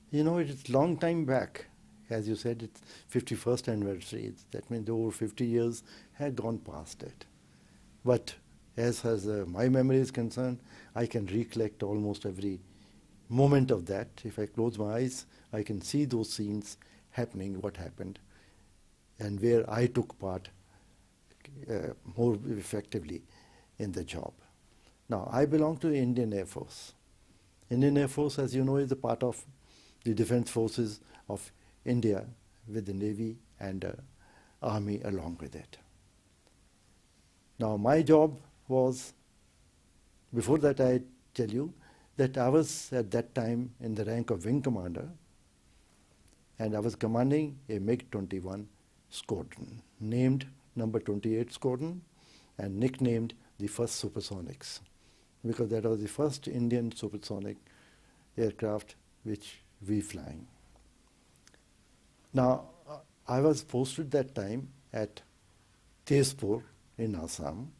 You know, it's long time back. As you said, it's 51st anniversary. That means over 50 years had gone past it. But as far as my memory is concerned, I can recollect almost every moment of that. If I close my eyes, I can see those scenes happening, what happened, and where I took part more effectively in the job. Now, I belong to the Indian Air Force. Indian Air Force, as you know, is a part of the defense forces of India with the Navy and Army along with it. Now, my job was, before that I tell you, that I was at that time in the rank of Wing Commander, and I was commanding a MiG-21 squadron, named number 28 Squadron and nicknamed the first Supersonics, because that was the first Indian supersonic aircraft which we flying. Now, I was posted that time at Tezpur in Assam,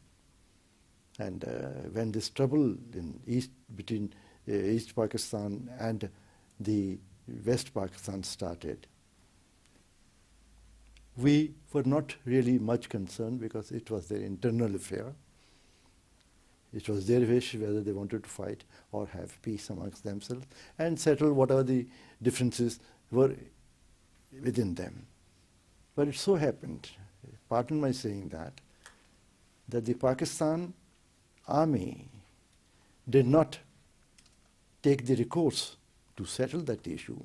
and when this trouble between East Pakistan and the West Pakistan started, we were not really much concerned because it was their internal affair. It was their wish whether they wanted to fight or have peace amongst themselves and settle whatever the differences were within them. But it so happened, pardon my saying that the Pakistan army did not take the recourse to settle that issue.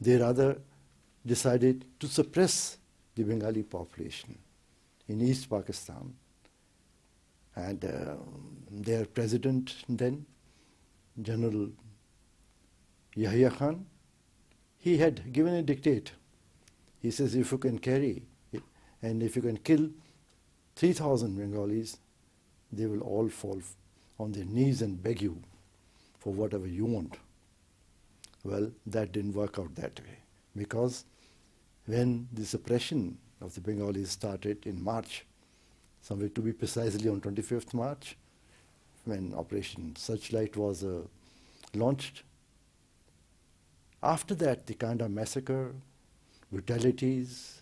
They rather decided to suppress the Bengali population in East Pakistan. And their president then, General Yahya Khan, he had given a dictate. He says, if you can carry it, and if you can kill 3,000 Bengalis, they will all fall on their knees and beg you for whatever you want. Well, that didn't work out that way, because when the suppression of the Bengalis started in March, somewhere to be precisely on 25th March, when Operation Searchlight was launched. After that, the kind of massacre, brutalities,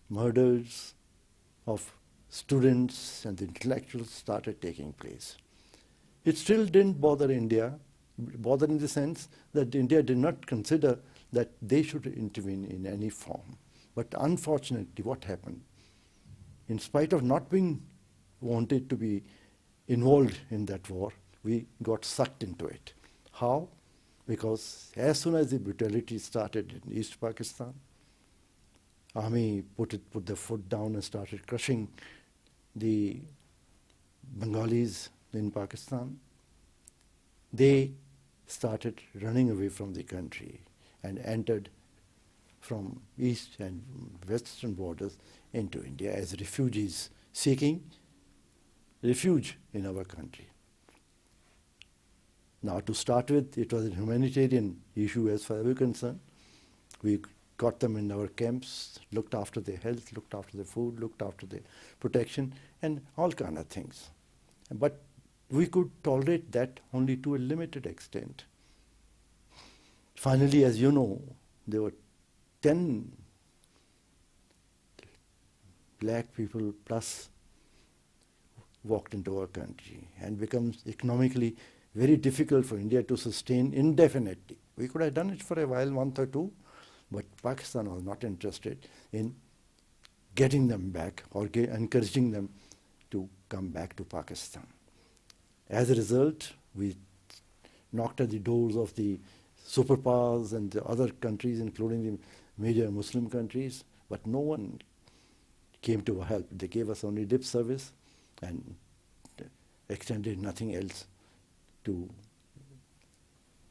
murders of students and intellectuals started taking place. It still didn't bother India, bother in the sense that India did not consider that they should intervene in any form. But unfortunately, what happened? In spite of not being wanted to be involved in that war, we got sucked into it. How? Because as soon as the brutality started in East Pakistan, army put their foot down and started crushing the Bengalis in Pakistan. They started running away from the country and entered from east and western borders into India as refugees seeking refuge in our country. Now, to start with, it was a humanitarian issue as far as we were concerned. We got them in our camps, looked after their health, looked after their food, looked after their protection, and all kind of things. But we could tolerate that only to a limited extent. Finally, as you know, there were 10 black people plus walked into our country, and becomes economically very difficult for India to sustain indefinitely. We could have done it for a while, month or two, but Pakistan was not interested in getting them back or encouraging them to come back to Pakistan. As a result, we knocked at the doors of the superpowers and the other countries, including the major Muslim countries, but no one came to our help. They gave us only lip service and extended nothing else to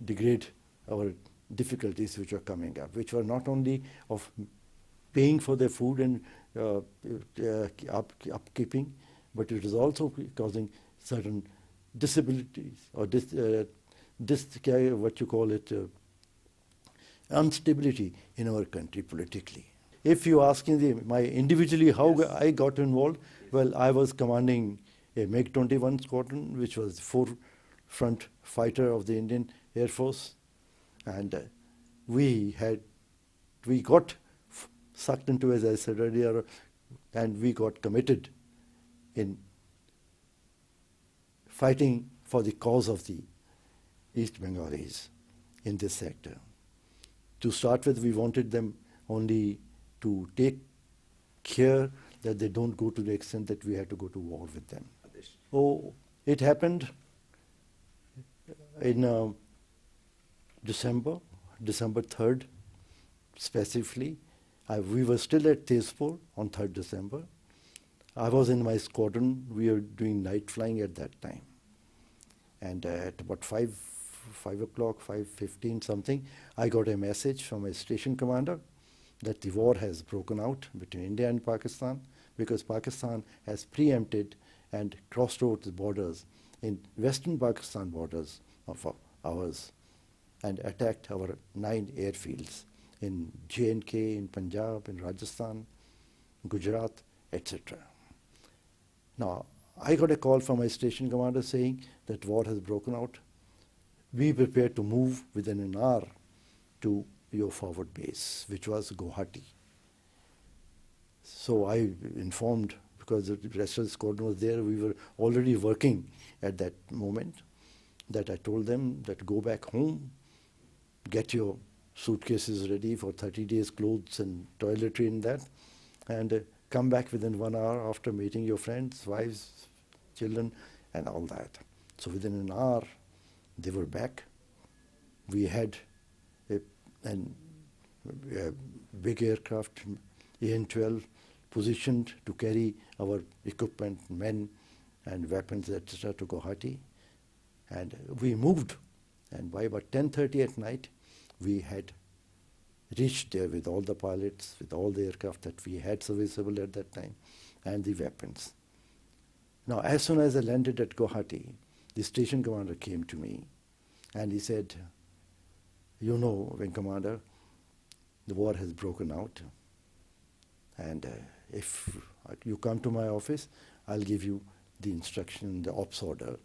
degrade our difficulties which were coming up, which were not only of paying for their food and upkeeping, but it was also causing certain disabilities or what you call it, instability in our country politically. If you ask me individually how I got involved, well, I was commanding a MiG-21 squadron, which was the forefront fighter of the Indian Air Force. And we got sucked into, as I said earlier, and we got committed in fighting for the cause of the East Bengalis in this sector. To start with, we wanted them only to take care that they don't go to the extent that we had to go to war with them. Oh, it happened in December 3rd, specifically. We were still at Tezpur on 3rd December. I was in my squadron. We were doing night flying at that time. And at about 5 o'clock, 5:15 something, I got a message from a station commander that the war has broken out between India and Pakistan, because Pakistan has preempted and crossed over the borders in western Pakistan borders of ours and attacked our 9 airfields in J&K, in Punjab, in Radison, Gujarat, etc. Now, I got a call from my station commander saying that war has broken out. Be prepared to move within an hour to your forward base, which was Guwahati. So I informed, because the rest of the squadron was there, we were already working at that moment, that I told them that go back home, get your suitcases ready for 30 days clothes and toiletry in that, and come back within 1 hour after meeting your friends, wives, children, and all that. So within an hour, they were back. We had a big aircraft, AN-12, positioned to carry our equipment, men, and weapons, etc., to Guwahati. And we moved. And by about 10:30 at night, we had reached there with all the pilots, with all the aircraft that we had serviceable at that time, and the weapons. Now, as soon as I landed at Guwahati, the station commander came to me and he said, you know, Wing Commander, the war has broken out, and if you come to my office, I'll give you the instruction, the ops order,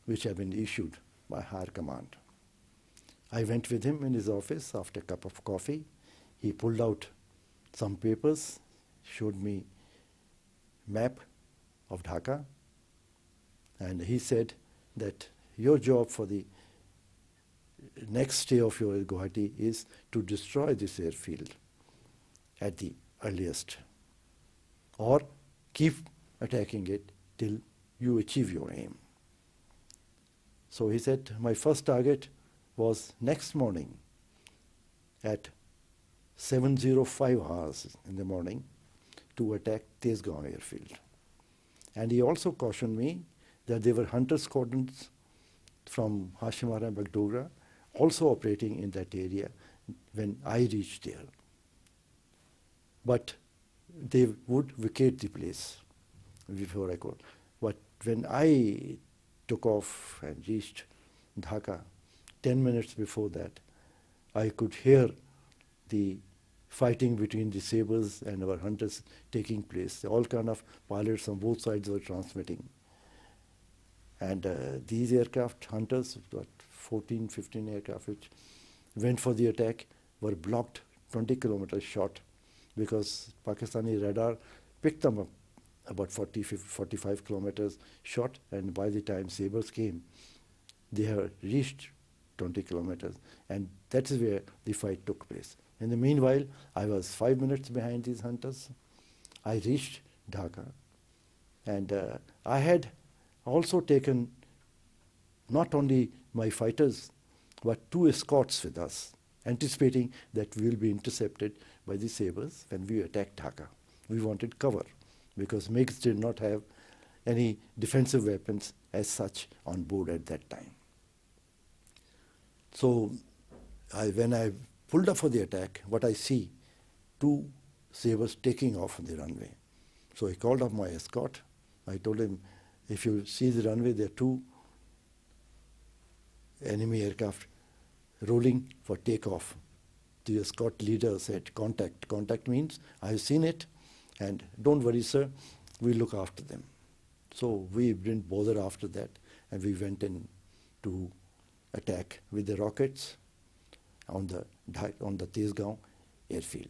which have been issued by higher command. I went with him in his office after a cup of coffee. He pulled out some papers, showed me map of Dhaka, and he said that your job for the next stay of your Guwahati is to destroy this airfield at the earliest, or keep attacking it till you achieve your aim. So he said, my first target was next morning at 7:05 hours in the morning to attack Tezgaon airfield. And he also cautioned me that there were hunter squadrons from Hashimara and Bagdogra also operating in that area when I reached there. But they would vacate the place before I could. But when I took off and reached Dhaka, 10 minutes before that, I could hear the fighting between the sabers and our hunters taking place. All kind of pilots on both sides were transmitting. And these aircraft, hunters, about 14, 15 aircraft which went for the attack, were blocked 20 kilometers short because Pakistani radar picked them up about 45 kilometers short, and by the time sabers came, they had reached 20 kilometers, and that is where the fight took place. In the meanwhile, I was 5 minutes behind these hunters. I reached Dhaka, and I had also taken not only my fighters, but 2 escorts with us, anticipating that we will be intercepted by the sabers when we attacked Dhaka. We wanted cover, because MiGs did not have any defensive weapons as such on board at that time. So when I pulled up for the attack, what I see, 2 sabers taking off on the runway. So I called up my escort. I told him, if you see the runway, there are 2 enemy aircraft rolling for takeoff. The escort leader said, contact. Contact means, I've seen it, and don't worry, sir, we'll look after them. So we didn't bother after that, and we went in to attack with the rockets. on the Tesgaon airfield.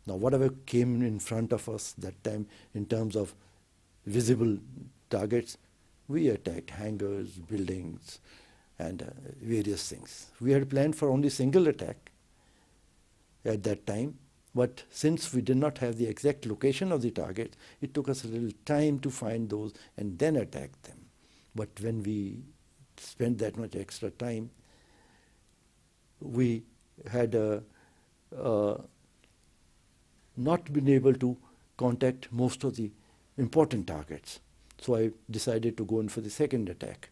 Now, whatever came in front of us that time in terms of visible targets, we attacked hangars, buildings, and various things. We had planned for only single attack at that time, but since we did not have the exact location of the target, it took us a little time to find those and then attack them. But when we spent that much extra time, we had not been able to contact most of the important targets. So I decided to go in for the second attack.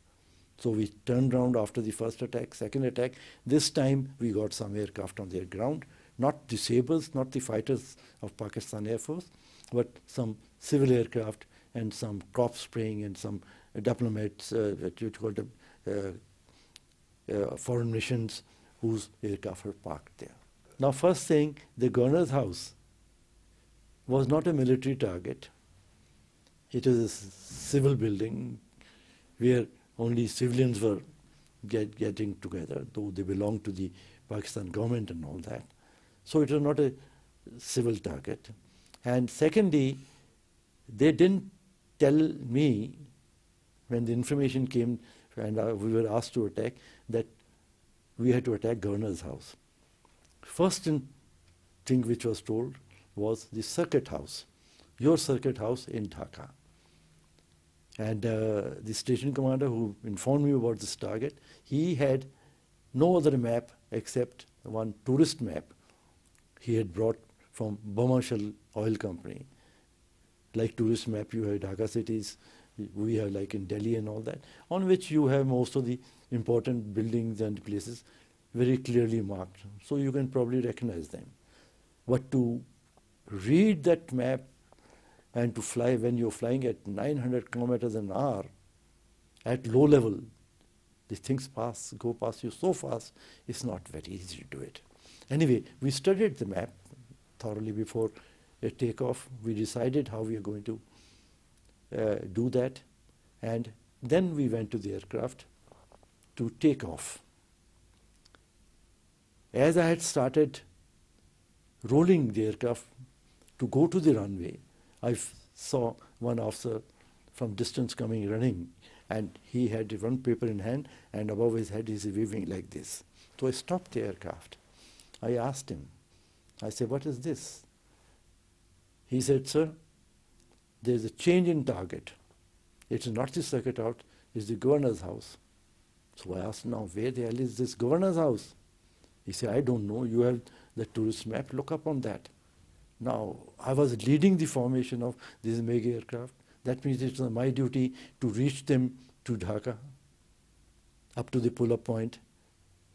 So we turned around after the first attack, second attack. This time we got some aircraft on their ground, not the Sabres, not the fighters of Pakistan Air Force, but some civil aircraft and some crop spraying and some diplomats, which called foreign missions, whose aircraft were parked there. Now, first thing, the governor's house was not a military target. It was a civil building where only civilians were getting together, though they belonged to the Pakistan government and all that. So it was not a civil target. And secondly, they didn't tell me when the information came and we were asked to attack that we had to attack governor's house. First thing which was told was the circuit house, your circuit house in Dhaka. And the station commander who informed me about this target, he had no other map except one tourist map he had brought from Burma Shell Oil Company. Like tourist map, you have Dhaka cities, we have like in Delhi and all that, on which you have most of the important buildings and places very clearly marked. So you can probably recognize them. But to read that map and to fly when you're flying at 900 kilometers an hour at low level, the things go past you so fast, it's not very easy to do it. Anyway, we studied the map thoroughly before a takeoff. We decided how we are going to do that, and then we went to the aircraft to take off. As I had started rolling the aircraft to go to the runway, I saw one officer from distance coming running, and he had one paper in hand, and above his head he's waving like this. So I stopped the aircraft. I asked him, I said, what is this? He said, sir, there's a change in target. It's not the circuit out, it's the governor's house. So I asked, now where the hell is this governor's house? He said, I don't know, you have the tourist map, look up on that. Now, I was leading the formation of these mega aircraft. That means it was my duty to reach them to Dhaka, up to the pull-up point,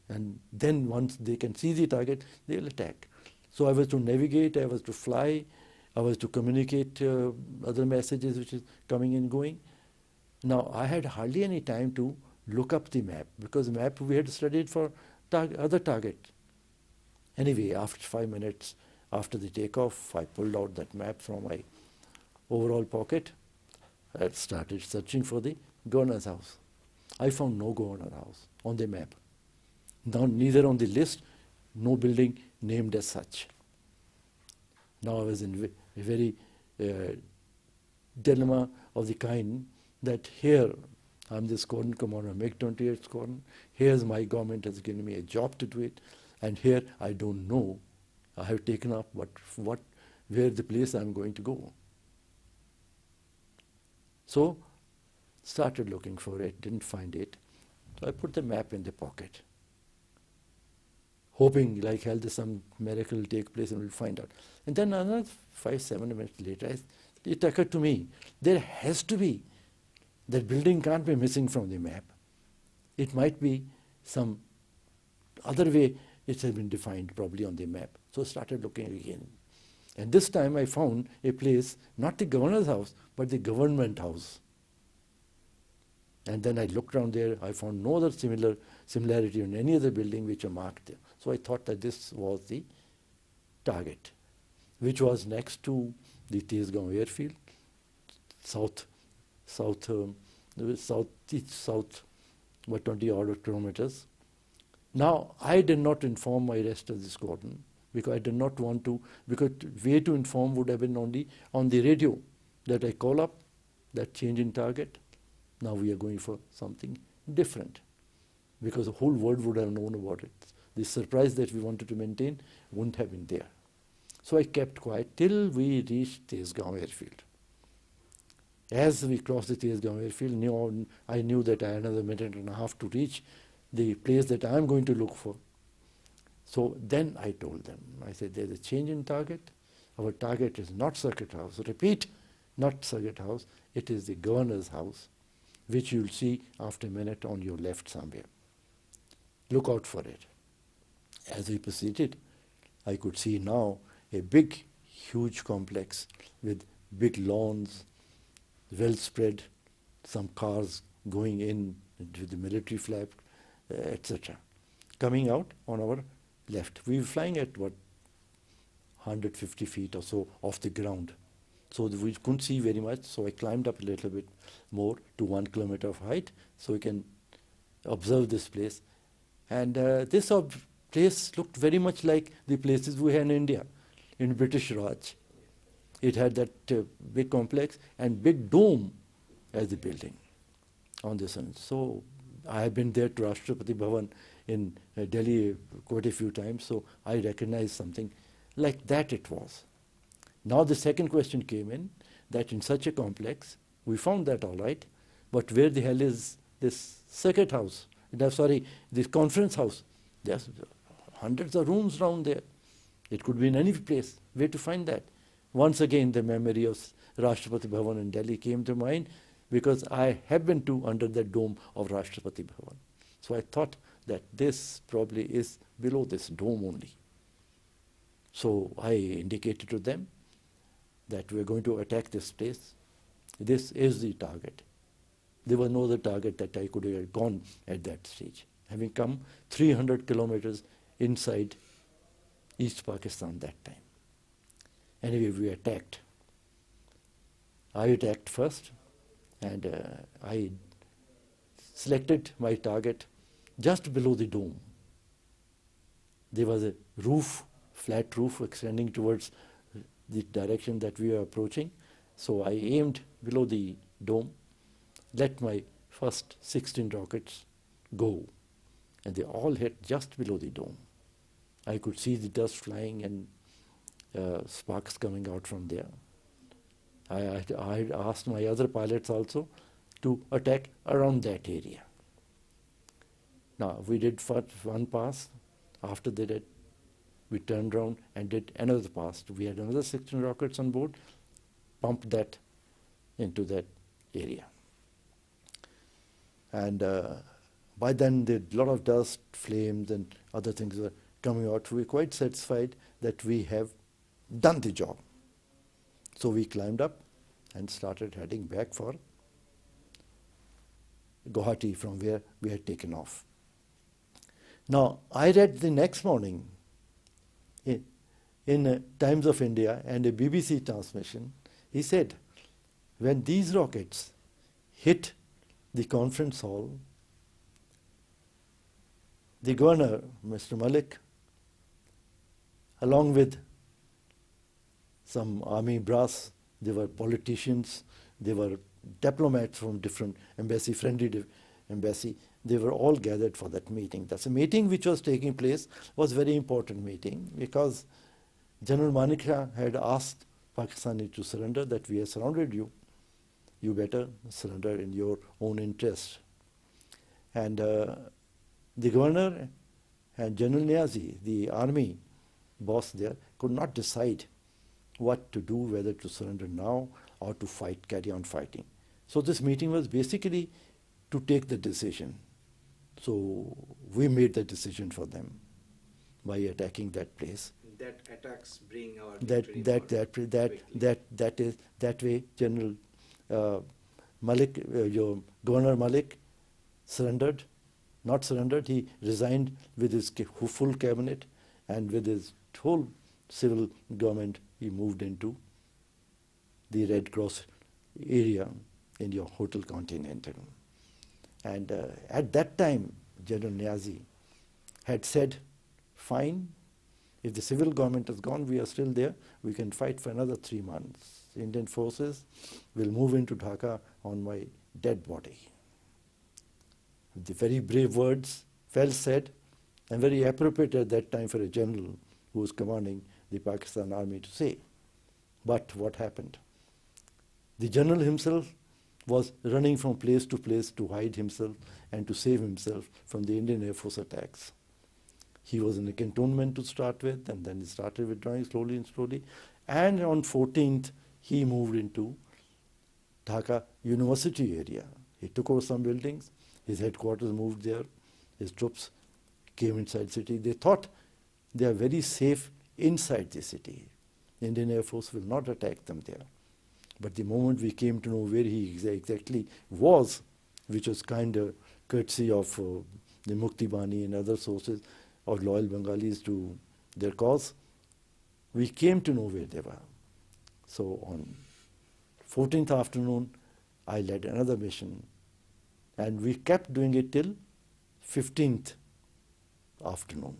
and then once they can see the target, they will attack. So I was to navigate, I was to fly, I was to communicate other messages which is coming and going. Now, I had hardly any time to look up the map, because the map we had studied for other target. Anyway, after 5 minutes after the takeoff, I pulled out that map from my overall pocket and started searching for the governor's house. I found no governor's house on the map. Now, neither on the list, no building named as such. Now I was in a very dilemma of the kind that here I'm the squadron commander, MiG-28 squadron, here's my government has given me a job to do it, and here I don't know. I have taken up where the place I'm going to go. So, started looking for it, didn't find it. So I put the map in the pocket, hoping like hell that some miracle will take place and we'll find out. And then another 5-7 minutes later, it occurred to me, there has to be, that building can't be missing from the map. It might be some other way it has been defined probably on the map. So I started looking again. And this time I found a place, not the governor's house, but the government house. And then I looked around there, I found no other similarity in any other building which are marked there. So I thought that this was the target, which was next to the Tesgaon airfield, southeast, about 20 odd kilometers, Now, I did not inform my rest of the squadron because I did not want to, because way to inform would have been only on the radio, that I call up, that change in target, now we are going for something different, because the whole world would have known about it. The surprise that we wanted to maintain wouldn't have been there. So I kept quiet till we reached Tezgaon airfield. As we crossed the Tezgaon airfield, I knew that I had another minute and a half to reach the place that I am going to look for. So then I told them, I said, there's a change in target. Our target is not Circuit House. Repeat, not Circuit House. It is the governor's house, which you'll see after a minute on your left somewhere. Look out for it. As we proceeded, I could see now a big, huge complex with big lawns, well spread, some cars going in with the military flag, etc. Coming out on our left. We were flying at what, 150 feet or so off the ground. So we couldn't see very much, so I climbed up a little bit more to 1 kilometer of height so we can observe this place. And this place looked very much like the places we had in India, in British Raj. It had that big complex and big dome as the building on this end. So I have been there to Rashtrapati Bhavan in Delhi quite a few times, so I recognized something like that it was. Now the second question came in, that in such a complex, we found that all right, but where the hell is this circuit house? This conference house? There's hundreds of rooms around there. It could be in any place. Where to find that? Once again, the memory of Rashtrapati Bhavan in Delhi came to mind, because I have been to under the dome of Rashtrapati Bhavan. So I thought that this probably is below this dome only. So I indicated to them that we are going to attack this place. This is the target. There was no other target that I could have gone at that stage, having come 300 kilometers inside East Pakistan that time. Anyway, we attacked. I attacked first, and I selected my target just below the dome. There was a roof, flat roof extending towards the direction that we were approaching. So I aimed below the dome, let my first 16 rockets go, and they all hit just below the dome. I could see the dust flying and sparks coming out from there. I asked my other pilots also to attack around that area. Now, we did first one pass. After they did, we turned around and did another pass. We had another 16 rockets on board, pumped that into that area. And by then, a lot of dust, flames, and other things were coming out. We were quite satisfied that we have done the job. So we climbed up and started heading back for Guwahati, from where we had taken off. Now, I read the next morning in Times of India and a BBC transmission, he said, when these rockets hit the conference hall, the governor, Mr. Malik, along with some army brass, there were politicians, there were diplomats from different embassy, friendly embassy, they were all gathered for that meeting. That's a meeting which was taking place, was a very important meeting, because General Manikshah had asked Pakistani to surrender, that we have surrounded you. You better surrender in your own interest. And the governor and General Niazi, the army boss there, could not decide what to do, whether to surrender now or to fight, carry on fighting. So this meeting was basically to take the decision. So we made the decision for them by attacking that place. That attacks bring our victory. That way, General Malik, your Governor Malik, surrendered. Not surrendered. He resigned with his full cabinet, and with his whole civil government, he moved into the Red Cross area in your Hotel Continental. And at that time, General Niazi had said, fine, if the civil government has gone, we are still there, we can fight for another 3 months. Indian forces will move into Dhaka on my dead body. The very brave words, well said, and very appropriate at that time for a general who was commanding the Pakistan army to say. But what happened? The general himself was running from place to place to hide himself and to save himself from the Indian Air Force attacks. He was in a cantonment to start with, and then he started withdrawing slowly and slowly. And on 14th, he moved into Dhaka University area. He took over some buildings, his headquarters moved there, his troops came inside the city. They thought they are very safe inside the city. The Indian Air Force will not attack them there. But the moment we came to know where he exactly was, which was kind of courtesy of the Mukti Bani and other sources of loyal Bengalis to their cause, we came to know where they were. So on 14th afternoon, I led another mission, and we kept doing it till 15th afternoon.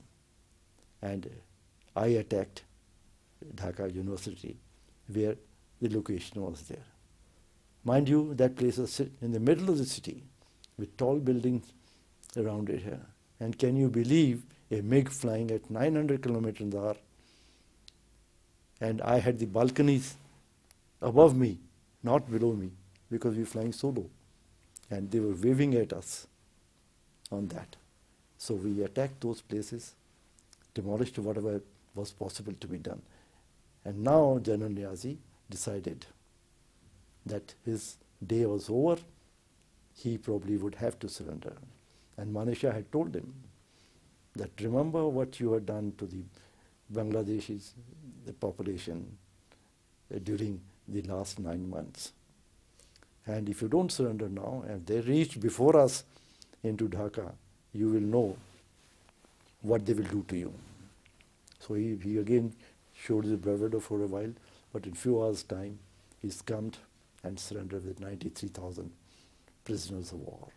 And I attacked Dhaka University, where the location was there. Mind you, that place was in the middle of the city with tall buildings around it here. And can you believe a MiG flying at 900 kilometers an hour? And I had the balconies above me, not below me, because we were flying so low. And they were waving at us on that. So we attacked those places, demolished whatever was possible to be done. And now General Niazi decided that his day was over, he probably would have to surrender. And Manesha had told him that remember what you had done to the Bangladeshis, the population, during the last 9 months. And if you don't surrender now, and they reach before us into Dhaka, you will know what they will do to you. So he again showed his bravado for a while, but in few hours' time, he succumbed and surrendered with 93,000 prisoners of war.